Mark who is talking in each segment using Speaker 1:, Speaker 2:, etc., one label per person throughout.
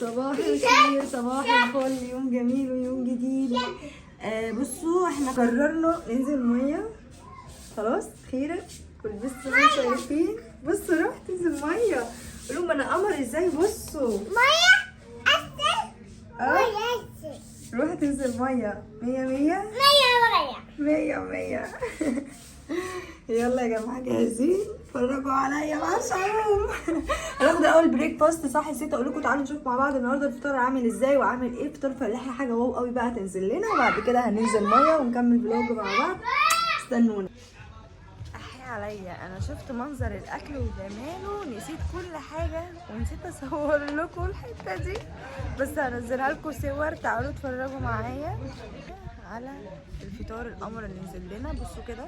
Speaker 1: صباح الخير، صباح الفل، يوم جميل ويوم جديد. بصوا احنا قررنا ننزل ميه خلاص خيرا، ولبست زي ما انتم شايفين. بصوا رحت انزل ميه، قولوا ما انا قمر ازاي. بصوا
Speaker 2: مية أسد مية
Speaker 1: روح تنزل ميه. مية مية
Speaker 2: مية
Speaker 1: مية. يلا يا جماعه جاهزين؟ اتفرجوا عليا بقى عشان هناخد اول بريك فاست. صح نسيت اقول لكم، تعالوا نشوف مع بعض النهارده الفطار عامل ازاي وعامل ايه. فطار فلاحي حاجه واو قوي بقى تنزل لنا، وبعد كده هننزل ميه ونكمل فلوج مع بعض. استنونا. احي عليا، انا شفت منظر الاكل وجماله نسيت كل حاجه ونسيت اصور لكم الحته دي، بس هنزلها لكم صور. تعالوا اتفرجوا معايا على الفطار القمر اللي نزل لنا. بصوا كده،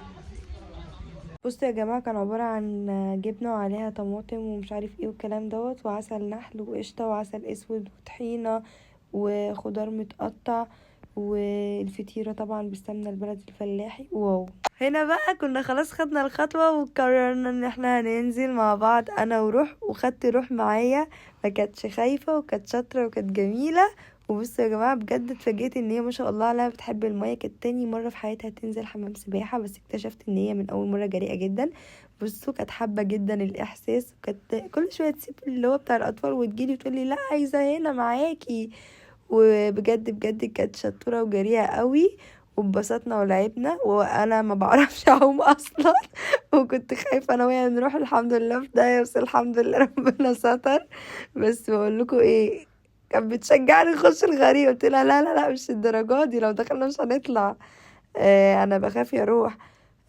Speaker 1: بصوا يا جماعه، كان عباره عن جبنه وعليها طماطم ومش عارف ايه والكلام دوت، وعسل نحل وقشطه وعسل اسود وطحينه وخضار متقطع، والفطيره طبعا بالسمنه البلدي الفلاحي. واو. هنا بقى كنا خلاص خدنا الخطوه وقررنا ان احنا هننزل مع بعض انا وروح، وخدت روح معايا، ما كانتش خايفه وكانت شاطره وكانت جميله. وبصوا يا جماعه بجد اتفاجئت ان هي ما شاء الله عليها بتحب الميه. كانت تاني مره في حياتها تنزل حمام سباحه، بس اكتشفت ان هي من اول مره جريئه جدا. بصوا كانت حابه جدا الاحساس، وكانت كل شويه تسيب اللي هو بتاع الاطفال وتجيلي وتقولي لا عايزه هنا معاكي. وبجد بجد كانت شطوره وجريئه قوي، واتبسطنا ولعبنا. وانا ما بعرفش اعوم اصلا وكنت خايفه انا وهي نروح، الحمد لله في داهيه، بس الحمد لله ربنا ستر. بس بقول لكم ايه، كانت بتشجعني نخش الغريق. قلت لها لا لا لا مش الدرجات دي، لو دخلنا مش هنطلع. انا بخاف يا روح.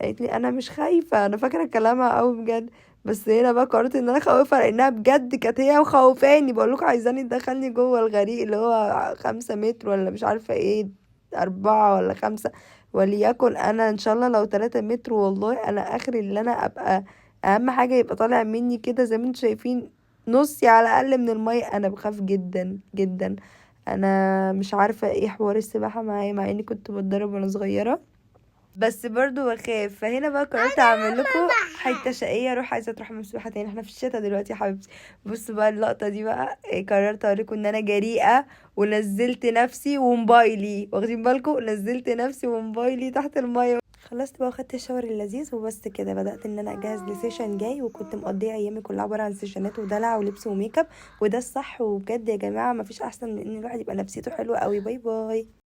Speaker 1: قالت لي انا مش خايفه، انا فاكره كلامها قوي بجد. بس هنا بقى قررت ان انا خوفها، لانها بجد كانت هي وخوفاني. بقول لكم عايزاني تدخلني جوه الغريق اللي هو 5 متر ولا مش عارفه ايه، 4 ولا 5 وليكن. انا ان شاء الله لو 3 متر، والله انا اخري اللي انا ابقى اهم حاجه يبقى طالع مني كده زي ما انتم شايفين نصي على الاقل من الميه. انا بخاف جدا جدا. انا مش عارفه ايه حوار السباحه معايا، مع اني كنت بتدرب وانا صغيره، بس برضو بخاف. فهنا بقى قررت اعمل لكم حته شقيه، اروح عايزه تروح حمام سباحه تاني. احنا في الشتا دلوقتي يا حبيبتي. بصوا بقى اللقطه دي بقى، قررت اوريكم ان انا جريئه، ونزلت نفسي وموبايلي، واخدين بالكم، نزلت نفسي وموبايلي تحت الميه. خلصت بقى وخدت الشاور اللذيذ، وبس كده بدات ان انا اجهز لسيشن جاي. وكنت مقضيه ايامي كلها عباره عن سيشنات ودلع ولبس وميك اب، وده الصح. وبجد يا جماعه مفيش احسن من ان الواحد يبقى نفسيته حلوه قوي. باي باي.